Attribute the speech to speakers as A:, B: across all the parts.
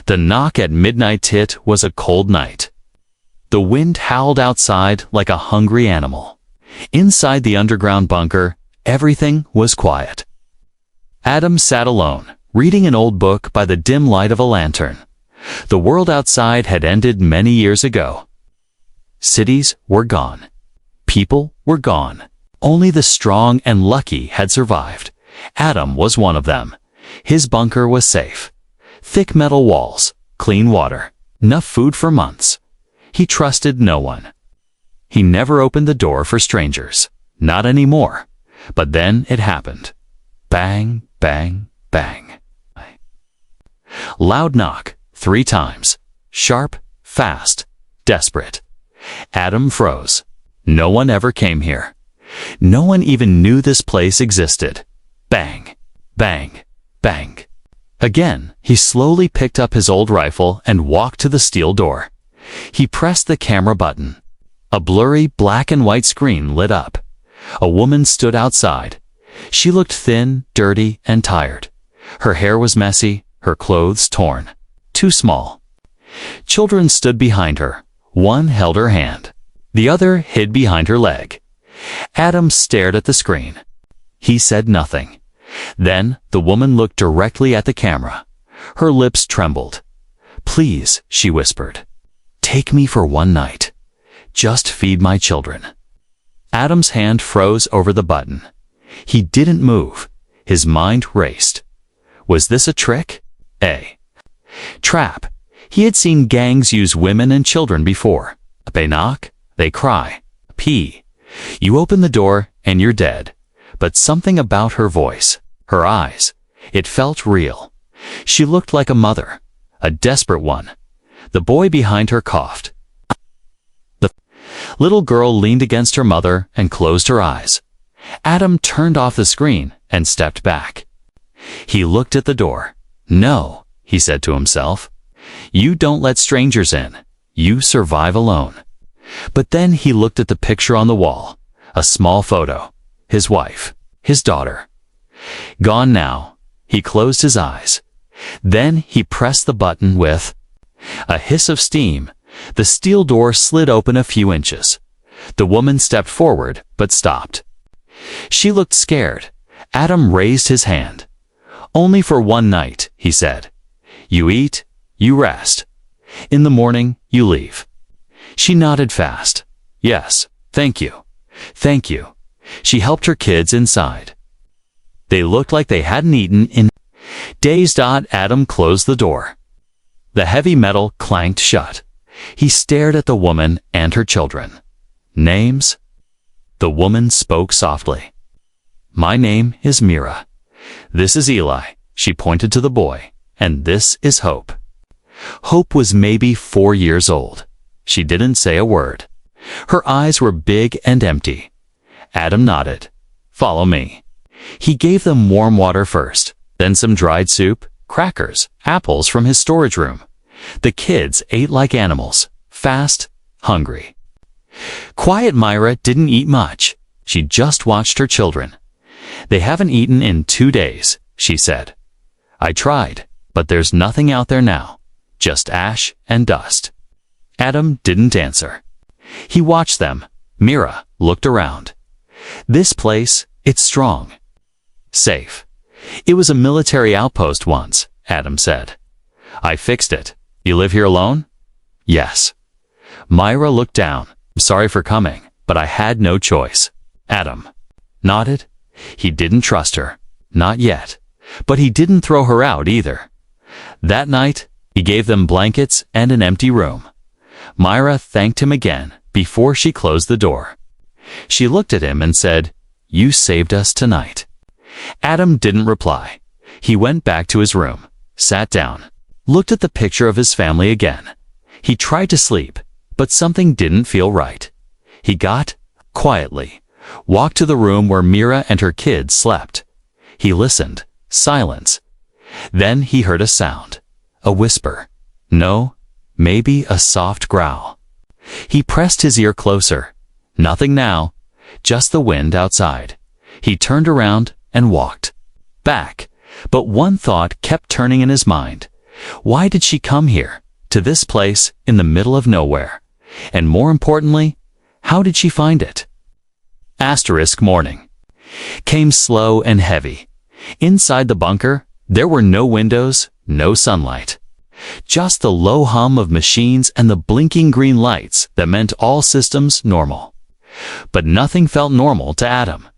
A: The knock at midnight. It was a cold night. The wind howled outside like a hungry animal. Inside the underground bunker, everything was quiet. Adam sat alone, reading an old book by the dim light of a lantern. The world outside had ended many years ago. Cities were gone. People were gone. Only the strong and lucky had survived. Adam was one of them. His bunker was safe. Thick metal walls, clean water, enough food for months. He trusted no one. He never opened the door for strangers. Not anymore. But then it happened. Bang, bang, bang. Loud knock, 3 times. Sharp, fast, desperate. Adam froze. No one ever came here. No one even knew this place existed. Bang, bang, bang. Again, he slowly picked up his old rifle and walked to the steel door. He pressed the camera button. A blurry black and white screen lit up. A woman stood outside. She looked thin, dirty, and tired. Her hair was messy, her clothes torn. Too small. Children stood behind her. One held her hand. The other hid behind her leg. Adam stared at the screen. He said nothing. Then the woman looked directly at the camera. Her lips trembled. "Please," she whispered. "Take me for one night. Just feed my children." Adam's hand froze over the button. He didn't move. His mind raced. Was this a trick? A trap. He had seen gangs use women and children before. They knock, they cry. P. You open the door and you're dead. But something about her voice, her eyes, it felt real. She looked like a mother, a desperate one. The boy behind her coughed. The little girl leaned against her mother and closed her eyes. Adam turned off the screen and stepped back. He looked at the door. "No," he said to himself. "You don't let strangers in. You survive alone." But then he looked at the picture on the wall, a small photo. His wife, his daughter. Gone now. He closed his eyes. Then he pressed the button with a hiss of steam. The steel door slid open a few inches. The woman stepped forward, but stopped. She looked scared. Adam raised his hand. "Only for one night," he said. "You eat, you rest. In the morning, you leave." She nodded fast. "Yes, thank you. Thank you." She helped her kids inside. They looked like they hadn't eaten in days. Adam closed the door. The heavy metal clanked shut. He stared at the woman and her children. "Names?" The woman spoke softly. "My name is Mira. This is Eli," she pointed to the boy, "and this is Hope." Hope was maybe 4 years old. She didn't say a word. Her eyes were big and empty. Adam nodded. "Follow me." He gave them warm water first, then some dried soup, crackers, apples from his storage room. The kids ate like animals, fast, hungry. Quiet Myra didn't eat much. She just watched her children. "They haven't eaten in 2 days," she said. "I tried, but there's nothing out there now. Just ash and dust." Adam didn't answer. He watched them. Mira looked around. "This place, it's strong. Safe. It was a military outpost once," Adam said. "I fixed it. You live here alone?" "Yes." Myra looked down. "I'm sorry for coming, but I had no choice." Adam nodded. He didn't trust her. Not yet. But he didn't throw her out either. That night, he gave them blankets and an empty room. Myra thanked him again before she closed the door. She looked at him and said, "You saved us tonight." Adam didn't reply. He went back to his room, sat down, looked at the picture of his family again. He tried to sleep, but something didn't feel right. He got, quietly, walked to the room where Mira and her kids slept. He listened. Silence. Then he heard a sound. A whisper. No, maybe a soft growl. He pressed his ear closer. Nothing now, just the wind outside. He turned around and walked back, but one thought kept turning in his mind. Why did she come here, to this place in the middle of nowhere? And more importantly, how did she find it? Morning came slow and heavy. Inside the bunker, there were no windows, no sunlight. Just the low hum of machines and the blinking green lights that meant all systems normal. But nothing felt normal to Adam.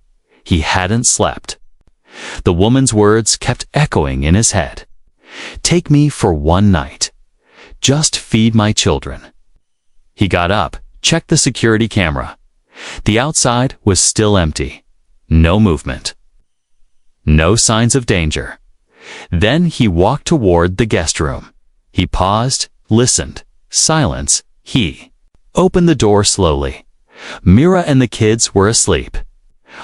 A: He hadn't slept. The woman's words kept echoing in his head. Take me for one night. Just feed my children. He got up, checked the security camera. The outside was still empty. No movement. No signs of danger. Then he walked toward the guest room. He paused, listened. Silence. He opened the door slowly. Mira and the kids were asleep.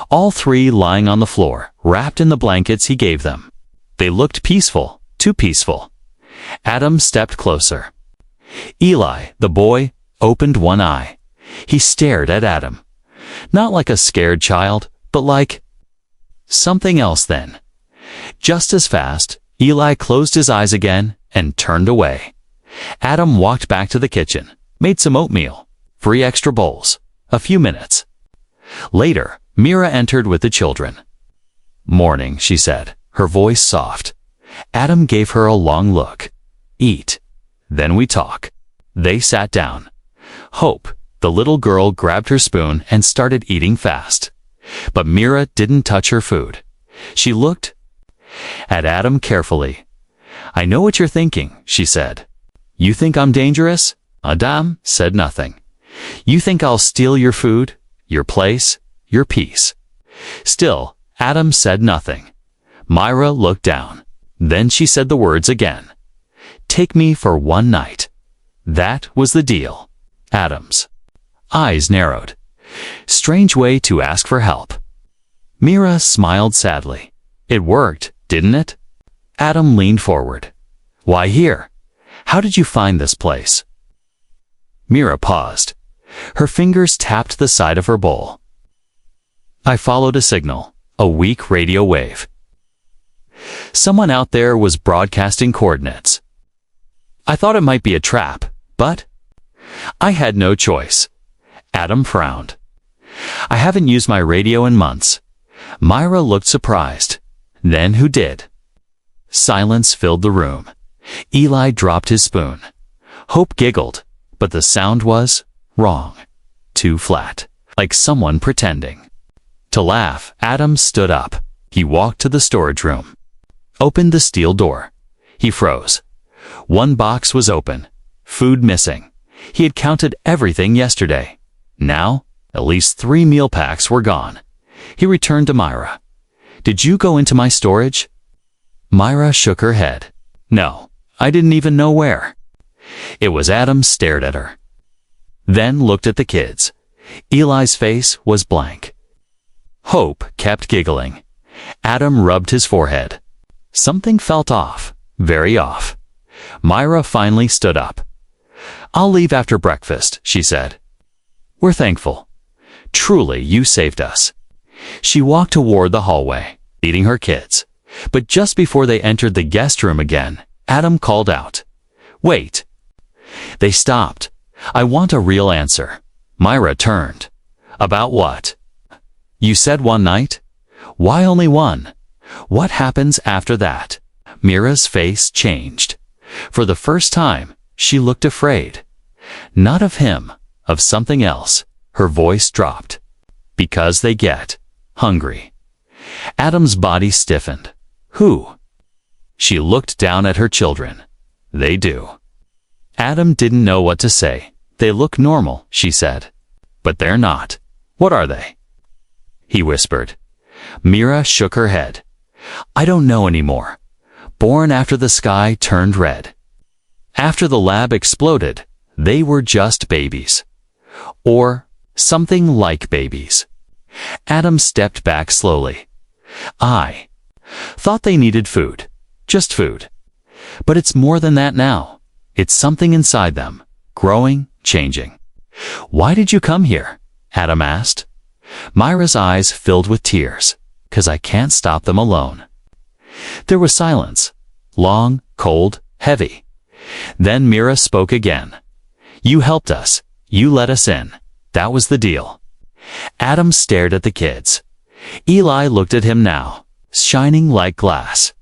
A: All three lying on the floor, wrapped in the blankets he gave them. They looked peaceful, too peaceful. Adam stepped closer. Eli, the boy, opened one eye. He stared at Adam. Not like a scared child, but like something else then. Just as fast, Eli closed his eyes again and turned away. Adam walked back to the kitchen, made some oatmeal, 3 extra bowls, a few minutes. Later, Mira entered with the children. Morning, she said, her voice soft. Adam gave her a long look. Eat. Then we talk. They sat down. Hope, the little girl, grabbed her spoon and started eating fast. But Mira didn't touch her food. She looked at Adam carefully. I know what you're thinking, she said. You think I'm dangerous? Adam said nothing. You think I'll steal your food, your place, your peace? Still, Adam said nothing. Myra looked down. Then she said the words again. Take me for one night. That was the deal. Adam's eyes narrowed. Strange way to ask for help. Mira smiled sadly. It worked, didn't it? Adam leaned forward. Why here? How did you find this place? Mira paused. Her fingers tapped the side of her bowl. I followed a signal, a weak radio wave. Someone out there was broadcasting coordinates. I thought it might be a trap, but I had no choice. Adam frowned. I haven't used my radio in months. Myra looked surprised. Then who did? Silence filled the room. Eli dropped his spoon. Hope giggled, but the sound was wrong. Too flat, like someone pretending. To laugh, Adam stood up. He walked to the storage room. Opened the steel door. He froze. One box was open. Food missing. He had counted everything yesterday. Now, at least 3 meal packs were gone. He returned to Myra. Did you go into my storage? Myra shook her head. No, I didn't even know where. It was Adam stared at her. Then looked at the kids. Eli's face was blank. Hope kept giggling. Adam rubbed his forehead. Something felt off, very off. Myra finally stood up. I'll leave after breakfast, she said. We're thankful. Truly, you saved us. She walked toward the hallway, leading her kids. But just before they entered the guest room again, Adam called out. Wait. They stopped. I want a real answer. Myra turned. About what? You said one night? Why only one? What happens after that? Mira's face changed. For the first time, she looked afraid. Not of him, of something else. Her voice dropped. Because they get hungry. Adam's body stiffened. Who? She looked down at her children. They do. Adam didn't know what to say. They look normal, she said. But they're not. What are they? He whispered. Mira shook her head. I don't know anymore. Born after the sky turned red. After the lab exploded, they were just babies. Or something like babies. Adam stepped back slowly. I thought they needed food. Just food. But it's more than that now. It's something inside them, growing, changing. Why did you come here? Adam asked. Myra's eyes filled with tears. 'Cause I can't stop them alone. There was silence. Long, cold, heavy. Then Mira spoke again. You helped us. You let us in. That was the deal. Adam stared at the kids. Eli looked at him now, shining like glass.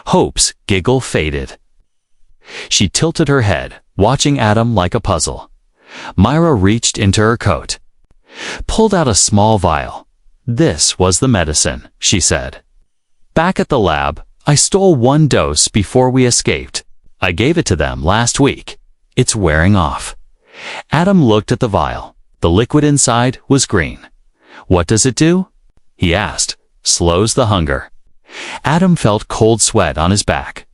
A: Hope's giggle faded. She tilted her head, watching Adam like a puzzle. Myra reached into her coat, pulled out a small vial. This was the medicine, she said. Back at the lab, I stole 1 dose before we escaped. I gave it to them last week. It's wearing off. Adam looked at the vial. The liquid inside was green. What does it do? He asked. Slows the hunger. Adam felt cold sweat on his back.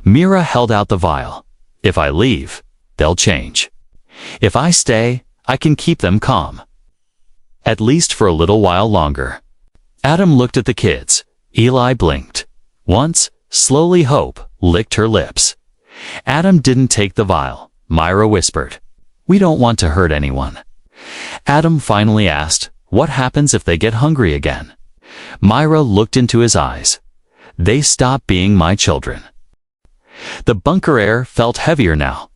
A: Mira held out the vial. If I leave, they'll change. If I stay, I can keep them calm. At least for a little while longer. Adam looked at the kids. Eli blinked. Once, slowly Hope licked her lips. Adam didn't take the vial. Myra whispered, We don't want to hurt anyone. Adam finally asked, What happens if they get hungry again? Myra looked into his eyes. They stop being my children. The bunker air felt heavier now.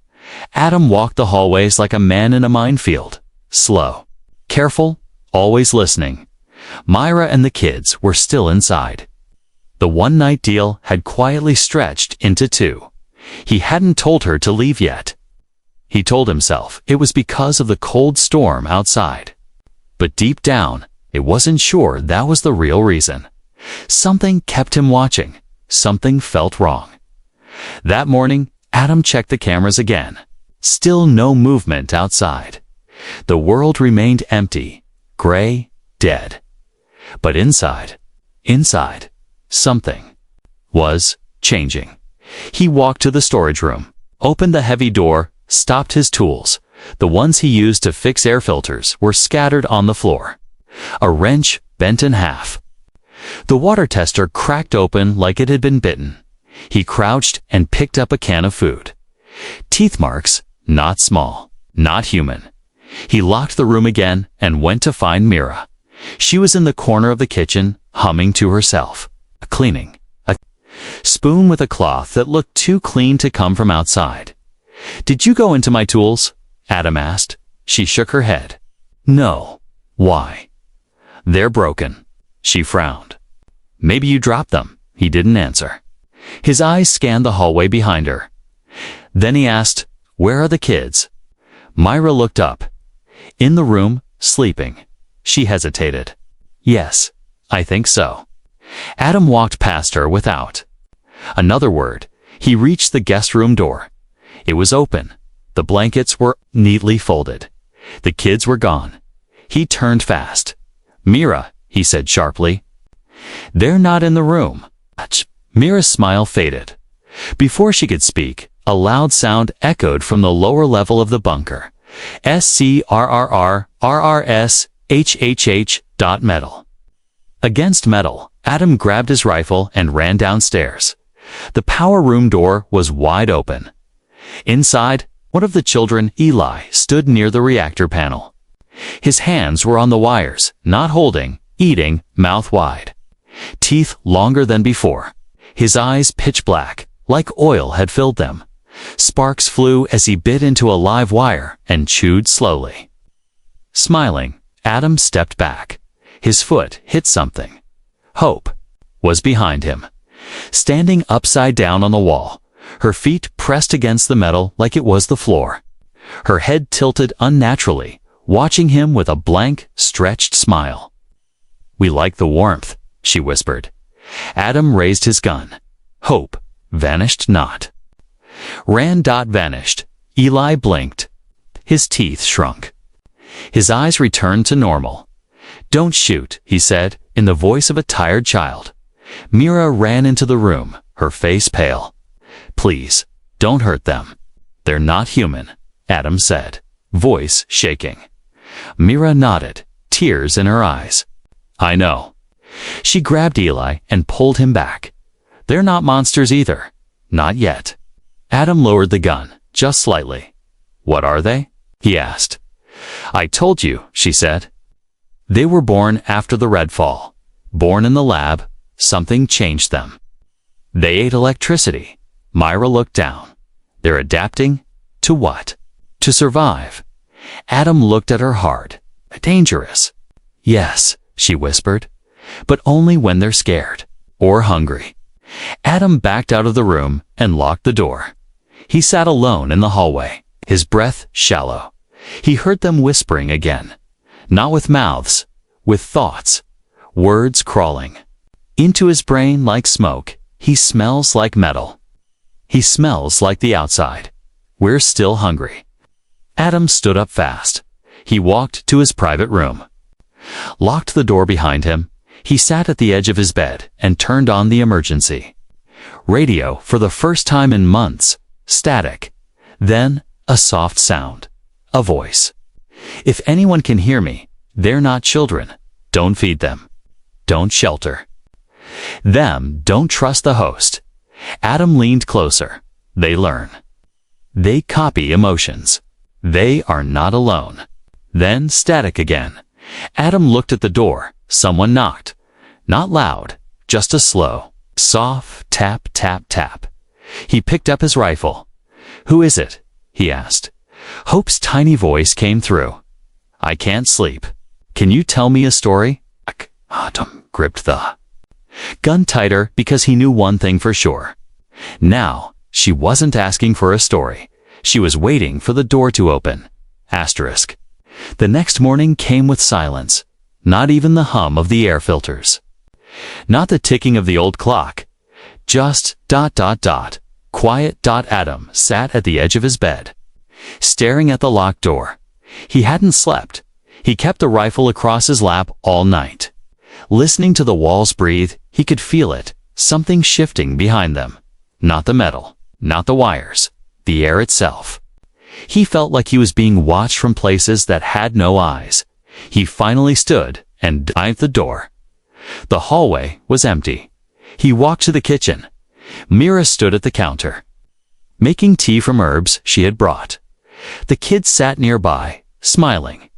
A: Adam walked the hallways like a man in a minefield. Slow. Careful. Always listening. Myra and the kids were still inside. The one-night deal had quietly stretched into 2. He hadn't told her to leave yet. He told himself it was because of the cold storm outside. But deep down, it wasn't sure that was the real reason. Something kept him watching. Something felt wrong. That morning, Adam checked the cameras again. Still no movement outside. The world remained empty, gray, dead. But inside, something was changing. He walked to the storage room, opened the heavy door, stopped his tools. The ones he used to fix air filters were scattered on the floor. A wrench bent in half. The water tester cracked open like it had been bitten. He crouched and picked up a can of food. Teeth marks, not small, not human. He locked the room again and went to find Mira. She was in the corner of the kitchen, humming to herself. Cleaning. A spoon with a cloth that looked too clean to come from outside. Did you go into my tools? Adam asked. She shook her head. No. Why? They're broken. She frowned. Maybe you dropped them. He didn't answer. His eyes scanned the hallway behind her. Then he asked, Where are the kids? Myra looked up. In the room, sleeping. She hesitated. Yes, I think so. Adam walked past her without another word. He reached the guest room door. It was open. The blankets were neatly folded. The kids were gone. He turned fast. Mira, he said sharply. They're not in the room. Mira's smile faded. Before she could speak, a loud sound echoed from the lower level of the bunker. SCRRRRRSHHH. Metal. Against metal, Adam grabbed his rifle and ran downstairs. The power room door was wide open. Inside, one of the children, Eli, stood near the reactor panel. His hands were on the wires, not holding, eating, mouth wide. Teeth longer than before. His eyes pitch black, like oil had filled them. Sparks flew as he bit into a live wire and chewed slowly. Smiling, Adam stepped back. His foot hit something. Hope was behind him, standing upside down on the wall, her feet pressed against the metal like it was the floor. Her head tilted unnaturally, watching him with a blank, stretched smile. We like the warmth, she whispered. Adam raised his gun. Hope vanished not. Vanished. Eli blinked. His teeth shrunk. His eyes returned to normal. Don't shoot, he said, in the voice of a tired child. Mira ran into the room, her face pale. Please, don't hurt them. They're not human, Adam said, voice shaking. Mira nodded, tears in her eyes. I know. She grabbed Eli and pulled him back. They're not monsters either. Not yet. Adam lowered the gun, just slightly. What are they? He asked. I told you, she said. They were born after the Red Fall. Born in the lab, something changed them. They ate electricity. Myra looked down. They're adapting to what? To survive. Adam looked at her hard. Dangerous. Yes, she whispered, but only when they're scared or hungry. Adam backed out of the room and locked the door. He sat alone in the hallway, his breath shallow. He heard them whispering again, not with mouths, with thoughts, words crawling. Into his brain like smoke, he smells like metal. He smells like the outside. We're still hungry. Adam stood up fast. He walked to his private room. Locked the door behind him, he sat at the edge of his bed and turned on the emergency. Radio for the first time in months, static. Then a soft sound, a voice. If anyone can hear me, they're not children. Don't feed them. Don't shelter them. Don't trust the host. Adam leaned closer. They learn. They copy emotions. They are not alone. Then static again. Adam looked at the door. Someone knocked. Not loud, just a slow, soft tap, tap, tap. He picked up his rifle. Who is it? He asked. Hope's tiny voice came through. I can't sleep. Can you tell me a story? Adam gripped the gun tighter because he knew one thing for sure. Now, she wasn't asking for a story. She was waiting for the door to open. Asterisk. The next morning came with silence. Not even the hum of the air filters. Not the ticking of the old clock. Just ... Quiet. Adam sat at the edge of his bed, staring at the locked door. He hadn't slept. He kept the rifle across his lap all night. Listening to the walls breathe, he could feel it, something shifting behind them. Not the metal, not the wires, the air itself. He felt like he was being watched from places that had no eyes. He finally stood and dived the door. The hallway was empty. He walked to the kitchen. Mira stood at the counter, making tea from herbs she had brought. The kids sat nearby, smiling,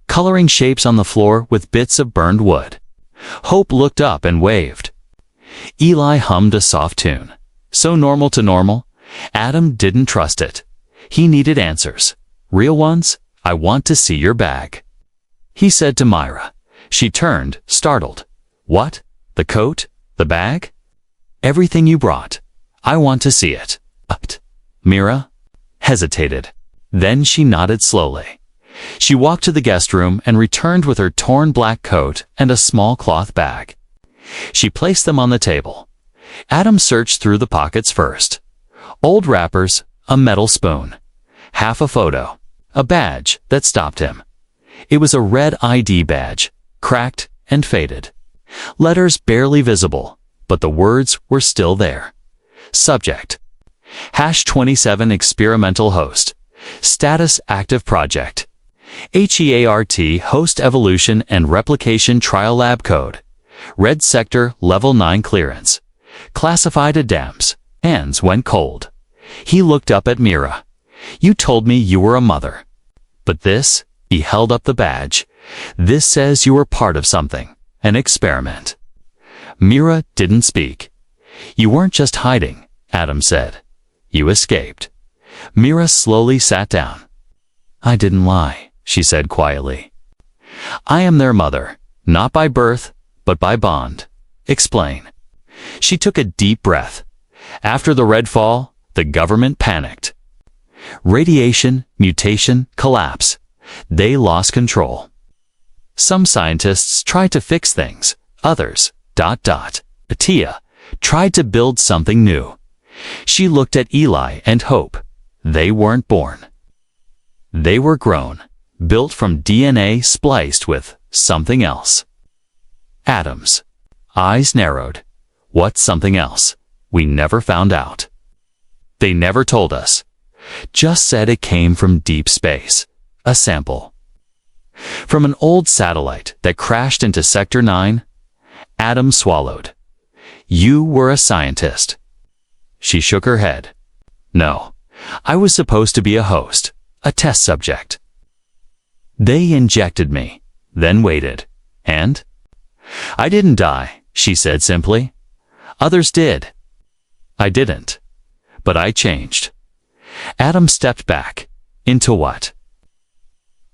A: coloring shapes on the floor with bits of burned wood. Hope looked up and waved. Eli hummed a soft tune. So normal to normal, Adam didn't trust it. He needed answers. Real ones. I want to see your bag, he said to Myra. She turned, startled. What? The coat? The bag? Everything you brought. I want to see it. Mira hesitated. Then she nodded slowly. She walked to the guest room and returned with her torn black coat and a small cloth bag. She placed them on the table. Adam searched through the pockets first. Old wrappers, a metal spoon, half a photo, a badge that stopped him. It was a red ID badge, cracked and faded. Letters barely visible, but the words were still there. Subject: #27 experimental host. Status: active project. HEART host evolution and replication trial lab code. Red sector level 9 clearance. Classified ADAMS. Hands went cold. He looked up at Mira. You told me you were a mother. But this, he held up the badge. This says you were part of something. An experiment. Mira didn't speak. You weren't just hiding, Adam said. You escaped. Mira slowly sat down. I didn't lie, she said quietly. I am their mother, not by birth, but by bond. Explain. She took a deep breath. After the red fall, the government panicked. Radiation, mutation, collapse. They lost control. Some scientists tried to fix things. Others, ... Atia, tried to build something new. She looked at Eli and Hope. They weren't born. They were grown, built from DNA spliced with something else. Adam's eyes narrowed. What's something else? We never found out. They never told us. Just said it came from deep space. A sample. From an old satellite that crashed into Sector 9. Adam swallowed. You were a scientist. She shook her head. No, I was supposed to be a host, a test subject. They injected me, then waited. And? I didn't die, she said simply. Others did. I didn't. But I changed. Adam stepped back. Into what?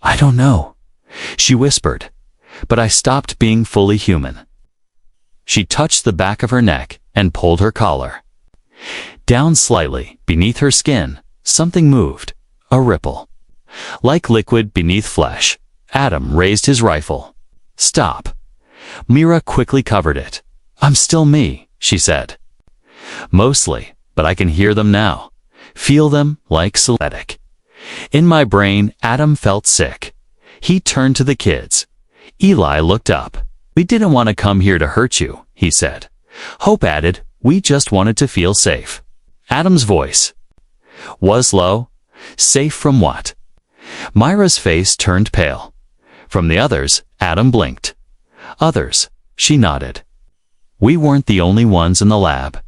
A: I don't know, she whispered, but I stopped being fully human. She touched the back of her neck and pulled her collar. Down slightly, beneath her skin, something moved, a ripple. Like liquid beneath flesh, Adam raised his rifle. Stop. Mira quickly covered it. I'm still me, she said. Mostly, but I can hear them now. Feel them like synthetic. In my brain, Adam felt sick. He turned to the kids. Eli looked up. We didn't want to come here to hurt you, he said. Hope added, we just wanted to feel safe. Adam's voice was low. Safe from what? Myra's face turned pale. From the others, Adam blinked. Others, she nodded. We weren't the only ones in the lab.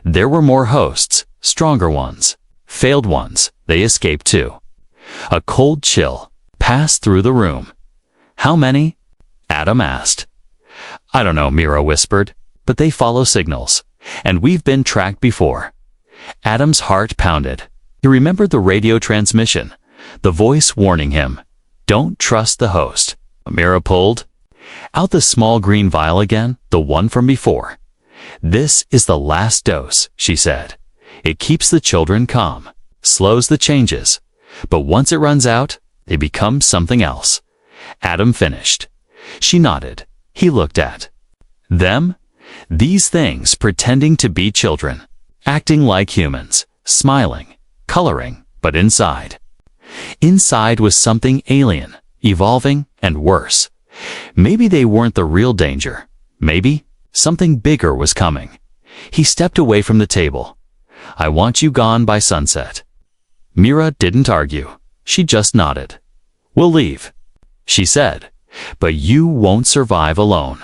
A: There were more hosts, stronger ones, failed ones. They escaped too. A cold chill passed through the room. How many? Adam asked. I don't know, Mira whispered, but they follow signals, and we've been tracked before. Adam's heart pounded. He remembered the radio transmission, the voice warning him, don't trust the host. Mira pulled out the small green vial again, the one from before. This is the last dose, she said. It keeps the children calm, slows the changes, but once it runs out, they become something else. Adam finished. She nodded. He looked at them. These things pretending to be children, acting like humans, smiling, coloring, but inside. Inside was something alien, evolving, and worse. Maybe they weren't the real danger. Maybe something bigger was coming. He stepped away from the table. I want you gone by sunset. Mira didn't argue. She just nodded. We'll leave, she said, but you won't survive alone.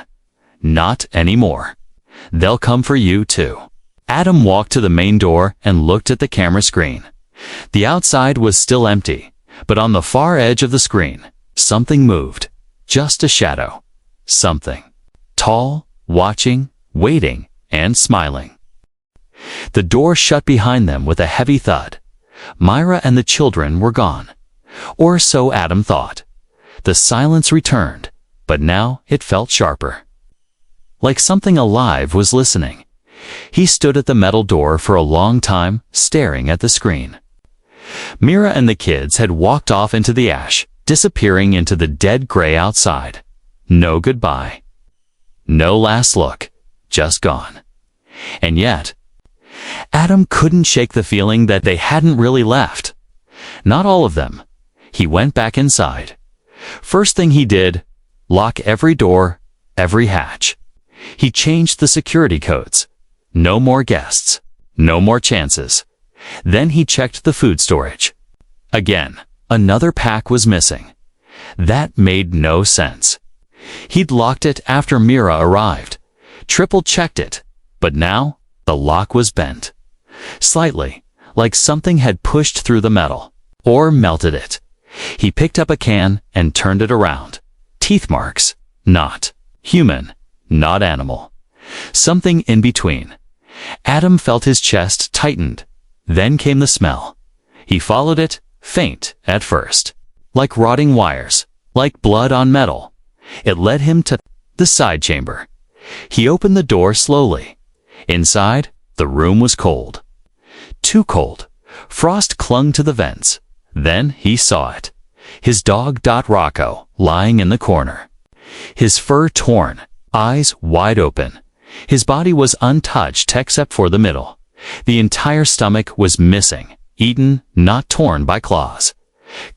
A: Not anymore. They'll come for you too. Adam walked to the main door and looked at the camera screen. The outside was still empty, but on the far edge of the screen, something moved. Just a shadow. Something. Tall, watching, waiting, and smiling. The door shut behind them with a heavy thud. Myra and the children were gone. Or so Adam thought. The silence returned, but now it felt sharper. Like something alive was listening. He stood at the metal door for a long time, staring at the screen. Mira and the kids had walked off into the ash, disappearing into the dead gray outside. No goodbye. No last look. Just gone. And yet, Adam couldn't shake the feeling that they hadn't really left. Not all of them. He went back inside. First thing he did, lock every door, every hatch. He changed the security codes. No more guests. No more chances. Then he checked the food storage. Again, another pack was missing. That made no sense. He'd locked it after Mira arrived. Triple-checked it. But now, the lock was bent. Slightly, like something had pushed through the metal. Or melted it. He picked up a can and turned it around. Teeth marks. Not human. Not animal. Something in between. Adam felt his chest tightened. Then came the smell. He followed it, faint at first. Like rotting wires. Like blood on metal. It led him to the side chamber. He opened the door slowly. Inside, the room was cold. Too cold. Frost clung to the vents. Then he saw it. His dog Rocco, lying in the corner. His fur torn, eyes wide open. His body was untouched except for the middle. The entire stomach was missing, eaten, not torn by claws.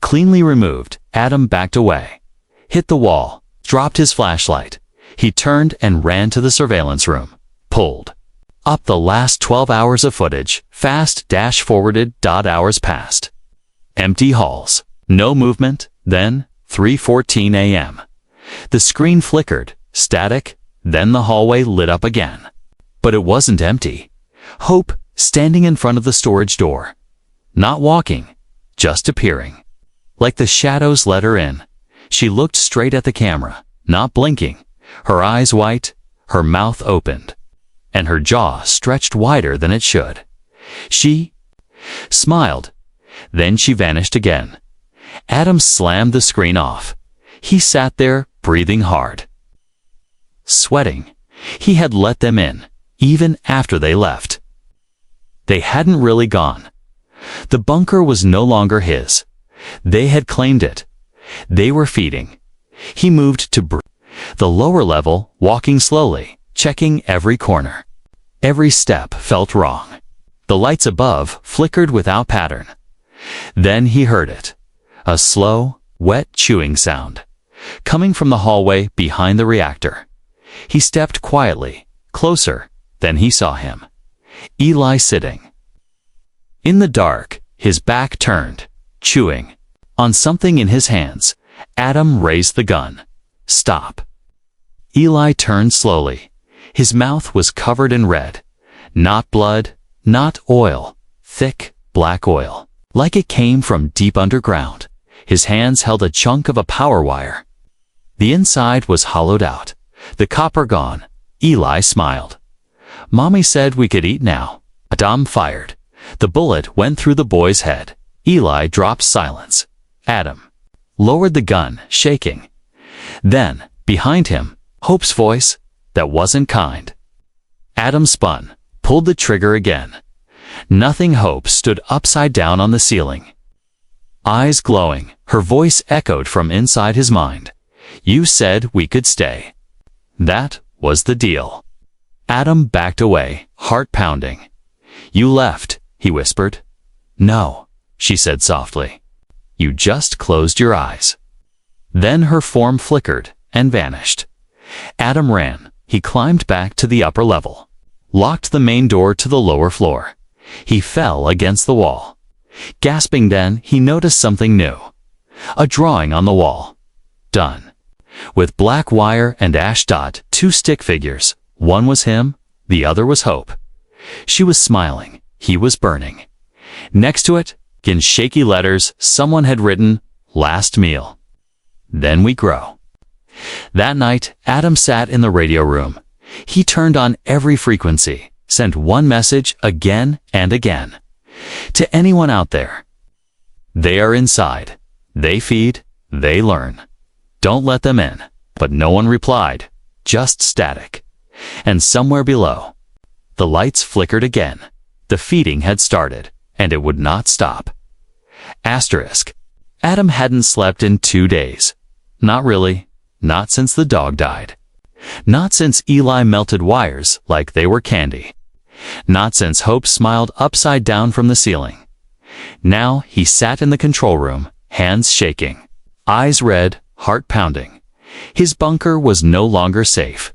A: Cleanly removed, Adam backed away. Hit the wall, dropped his flashlight. He turned and ran to the surveillance room. Pulled up the last 12 hours of footage, fast-forwarded. Hours passed. Empty halls. No movement. Then, 3:14 a.m. The screen flickered, static, then the hallway lit up again. But it wasn't empty. Hope, standing in front of the storage door. Not walking, just appearing. Like the shadows let her in. She looked straight at the camera, not blinking. Her eyes white, her mouth opened, and her jaw stretched wider than it should. She smiled. Then she vanished again. Adam slammed the screen off. He sat there, breathing hard. Sweating. He had let them in, even after they left. They hadn't really gone. The bunker was no longer his. They had claimed it. They were feeding. He moved to the lower level, walking slowly, checking every corner. Every step felt wrong. The lights above flickered without pattern. Then he heard it. A slow, wet chewing sound, coming from the hallway behind the reactor. He stepped quietly, closer, then he saw him. Eli sitting. In the dark, his back turned, chewing. On something in his hands, Adam raised the gun. Stop. Eli turned slowly. His mouth was covered in red. Not blood, not oil. Thick, black oil. Like it came from deep underground. His hands held a chunk of a power wire. The inside was hollowed out. The copper gone. Eli smiled. Mommy said we could eat now. Adam fired. The bullet went through the boy's head. Eli dropped silence. Adam lowered the gun, shaking. Then, behind him, Hope's voice, that wasn't kind. Adam spun, pulled the trigger again. Nothing. Hope stood upside down on the ceiling. Eyes glowing, her voice echoed from inside his mind. You said we could stay. That was the deal. Adam backed away, heart pounding. You left, he whispered. No, she said softly. You just closed your eyes. Then her form flickered and vanished. Adam ran. He climbed back to the upper level, locked the main door to the lower floor. He fell against the wall. Gasping, then he noticed something new. A drawing on the wall. Done. With black wire and ash dot, 2 stick figures. One was him, the other was Hope. She was smiling. He was burning. Next to it, in shaky letters, someone had written, Last meal. Then we grow. That night, Adam sat in the radio room. He turned on every frequency, sent one message again and again. To anyone out there. They are inside. They feed. They learn. Don't let them in. But no one replied. Just static. And somewhere below, the lights flickered again. The feeding had started, and it would not stop. Asterisk. Adam hadn't slept in 2 days. Not really. Not since the dog died. Not since Eli melted wires like they were candy. Not since Hope smiled upside down from the ceiling. Now he sat in the control room, hands shaking, eyes red, heart pounding. His bunker was no longer safe.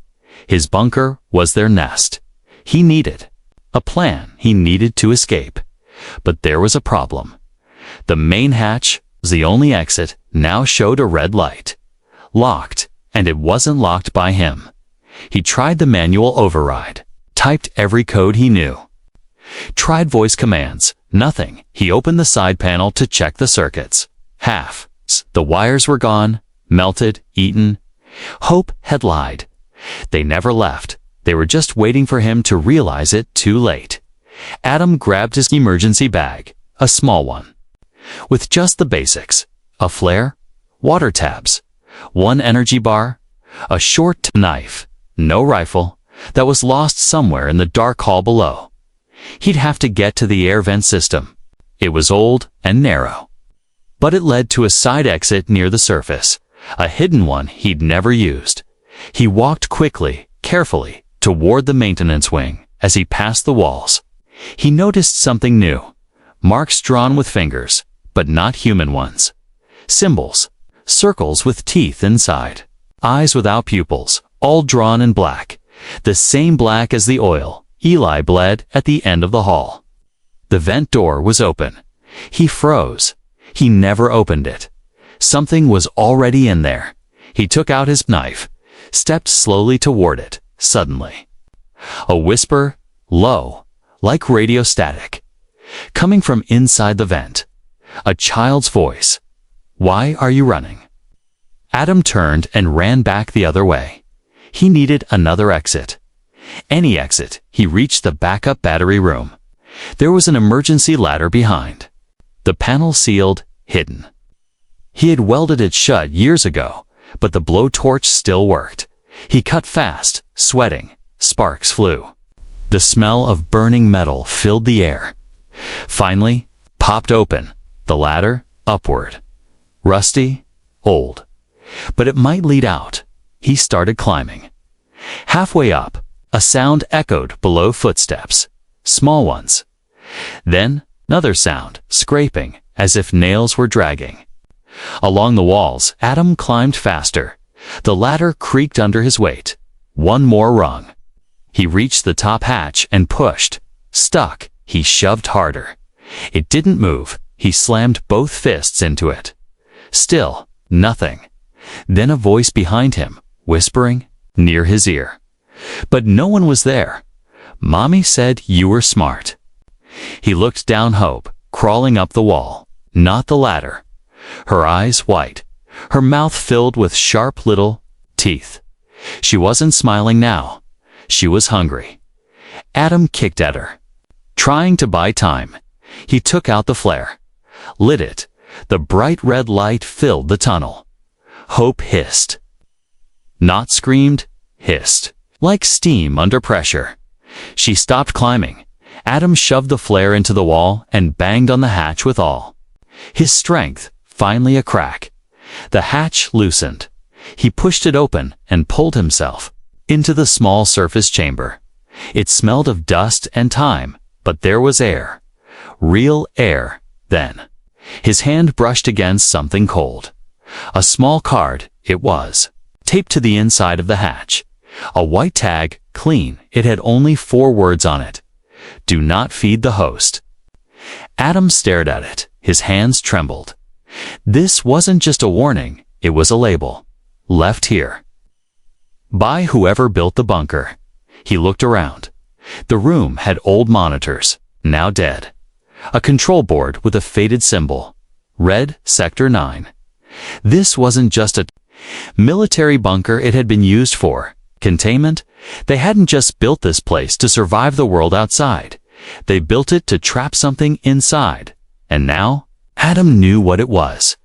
A: His bunker was their nest. He needed a plan. He needed to escape. But there was a problem. The main hatch, the only exit, now showed a red light. Locked, and it wasn't locked by him. He tried the manual override, typed every code he knew. Tried voice commands, nothing. He opened the side panel to check the circuits. Half. The wires were gone, melted, eaten. Hope had lied. They never left. They were just waiting for him to realize it too late. Adam grabbed his emergency bag, a small one, with just the basics: a flare, water tabs, 1 energy bar, a short knife, no rifle, that was lost somewhere in the dark hall below. He'd have to get to the air vent system. It was old and narrow, but it led to a side exit near the surface, a hidden one he'd never used. He walked quickly, carefully, toward the maintenance wing. As he passed the walls, he noticed something new. Marks drawn with fingers, but not human ones. Symbols, circles with teeth inside, eyes without pupils, all drawn in black, the same black as the oil Eli bled at the end of the hall. The vent door was open. He froze. He never opened it. Something was already in there. He took out his knife, stepped slowly toward it. Suddenly, a whisper, low, like radio static, coming from inside the vent. A child's voice. Why are you running? Adam turned and ran back the other way. He needed another exit. Any exit. He reached the backup battery room. There was an emergency ladder behind. The panel sealed, hidden. He had welded it shut years ago, but the blowtorch still worked. He cut fast, sweating. Sparks flew. The smell of burning metal filled the air. Finally, popped open, the ladder upward. Rusty, old. But it might lead out. He started climbing. Halfway up, a sound echoed below footsteps, small ones. Then, another sound, scraping, as if nails were dragging. Along the walls, Adam climbed faster. The ladder creaked under his weight. One more rung. He reached the top hatch and pushed. Stuck, he shoved harder. It didn't move. He slammed both fists into it. Still, nothing. Then a voice behind him, whispering, near his ear. But no one was there. Mommy said you were smart. He looked down Hope, crawling up the wall, not the ladder. Her eyes white, her mouth filled with sharp little teeth. She wasn't smiling now. She was hungry. Adam kicked at her. Trying to buy time, he took out the flare, lit it. The bright red light filled the tunnel. Hope hissed. Not screamed, hissed, like steam under pressure. She stopped climbing. Adam shoved the flare into the wall and banged on the hatch with all his strength. Finally a crack. The hatch loosened. He pushed it open and pulled himself into the small surface chamber. It smelled of dust and time, but there was air. Real air, then. His hand brushed against something cold. A small card, it was, taped to the inside of the hatch. A white tag, clean. It had only 4 words on it. Do not feed the host. Adam stared at it. His hands trembled. This wasn't just a warning, it was a label. Left here. By whoever built the bunker. He looked around. The room had old monitors, now dead. A control board with a faded symbol. Red Sector 9. This wasn't just a military bunker it had been used for. Containment? They hadn't just built this place to survive the world outside. They built it to trap something inside. And now, Adam knew what it was.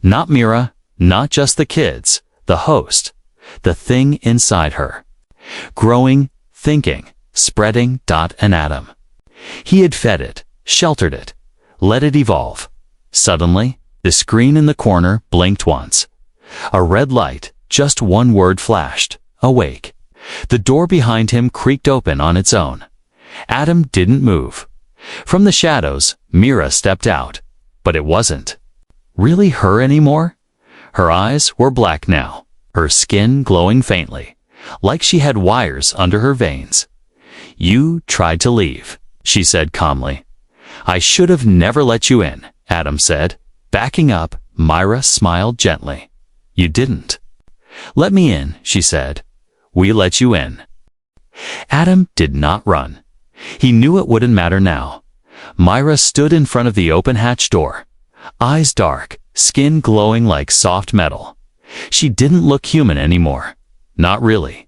A: Not Mira, not just the kids, the host, the thing inside her. Growing, thinking, spreading. And Adam. He had fed it, sheltered it, let it evolve. Suddenly, the screen in the corner blinked once. A red light, just one word flashed. Awake. The door behind him creaked open on its own. Adam didn't move. From the shadows, Mira stepped out. But it wasn't really her anymore. Her eyes were black now, her skin glowing faintly, like she had wires under her veins. You tried to leave, she said calmly. I should have never let you in, Adam said. Backing up, Mira smiled gently. You didn't. Let me in, she said. We let you in. Adam did not run. He knew it wouldn't matter now. Mira stood in front of the open hatch door. Eyes dark, skin glowing like soft metal. She didn't look human anymore. Not really.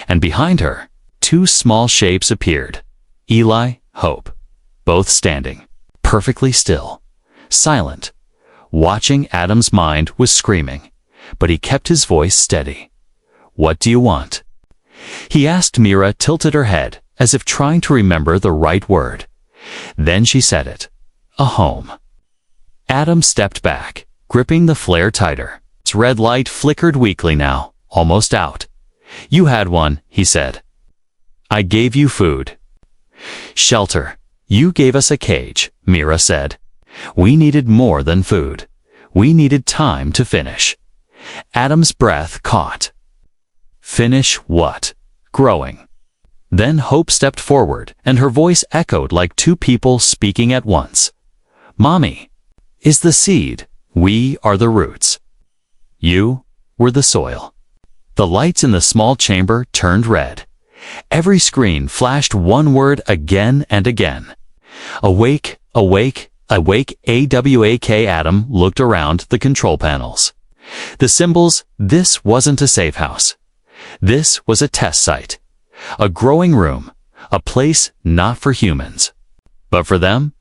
A: And behind her, 2 small shapes appeared. Eli, Hope. Both standing, perfectly still, silent. Watching, Adam's mind was screaming, but he kept his voice steady. What do you want? He asked. Mira tilted her head, as if trying to remember the right word. Then she said it. A home. Adam stepped back, gripping the flare tighter. Its red light flickered weakly now, almost out. You had one, he said. I gave you food. Shelter. You gave us a cage, Mira said. We needed more than food. We needed time to finish. Adam's breath caught. Finish what? Growing. Then Hope stepped forward, and her voice echoed like 2 people speaking at once. Mommy is the seed. We are the roots. You were the soil. The lights in the small chamber turned red. Every screen flashed one word again and again. Awake, awake, awake. AWAK. Adam looked around the control panels. The symbols. This wasn't a safe house. This was a test site. A growing room. A place not for humans. But for them,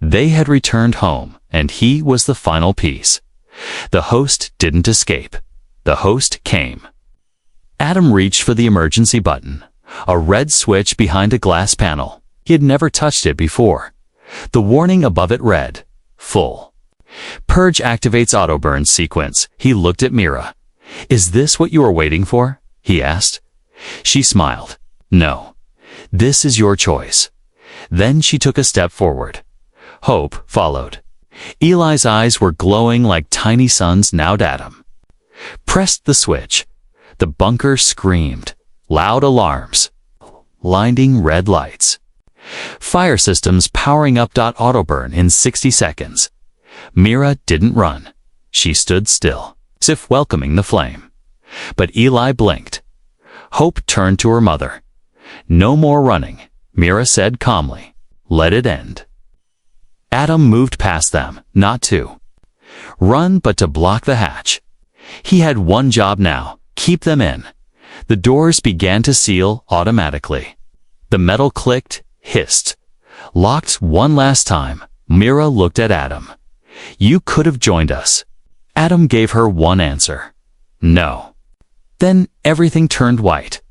A: they had returned home, and he was the final piece. The host didn't escape. The host came. Adam reached for the emergency button, a red switch behind a glass panel. He had never touched it before. The warning above it read, "Full. Purge activates autoburn sequence." He looked at Mira. "Is this what you were waiting for?" he asked. She smiled. "No. This is your choice." Then she took a step forward. Hope followed. Eli's eyes were glowing like tiny suns now at Adam. Pressed the switch. The bunker screamed. Loud alarms. Blinding red lights. Fire systems powering up. Autoburn in 60 seconds. Mira didn't run. She stood still, as if welcoming the flame. But Eli blinked. Hope turned to her mother. "No more running," Mira said calmly. "Let it end." Adam moved past them, not to run but to block the hatch. He had one job now, keep them in. The doors began to seal automatically. The metal clicked, hissed. Locked one last time, Mira looked at Adam. "You could have joined us." Adam gave her one answer. "No." Then everything turned white.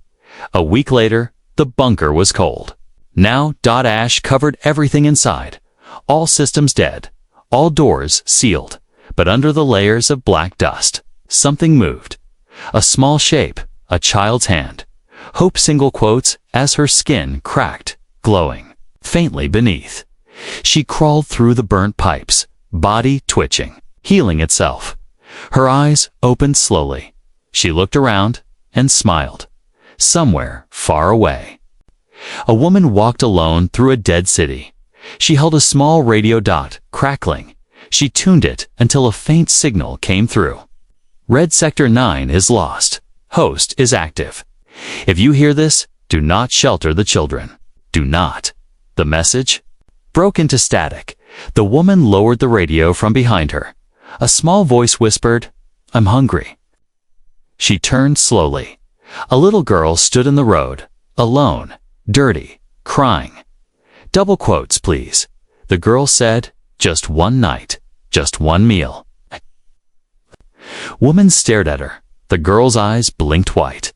A: A week later, the bunker was cold. Now, ash covered everything inside. All systems dead. All doors sealed. But under the layers of black dust, something moved. A small shape, a child's hand. Hope single quotes as her skin cracked, glowing, faintly beneath. She crawled through the burnt pipes, body twitching, healing itself. Her eyes opened slowly. She looked around and smiled. Somewhere far away. A woman walked alone through a dead city. She held a small radio crackling. She tuned it until a faint signal came through. "Red Sector 9 is lost. Host is active. If you hear this, do not shelter the children. Do not." The message broke into static. The woman lowered the radio from behind her. A small voice whispered, "I'm hungry." She turned slowly. A little girl stood in the road, alone, dirty, crying. "Double quotes, please." The girl said, "Just one night, just one meal." Woman stared at her. The girl's eyes blinked white.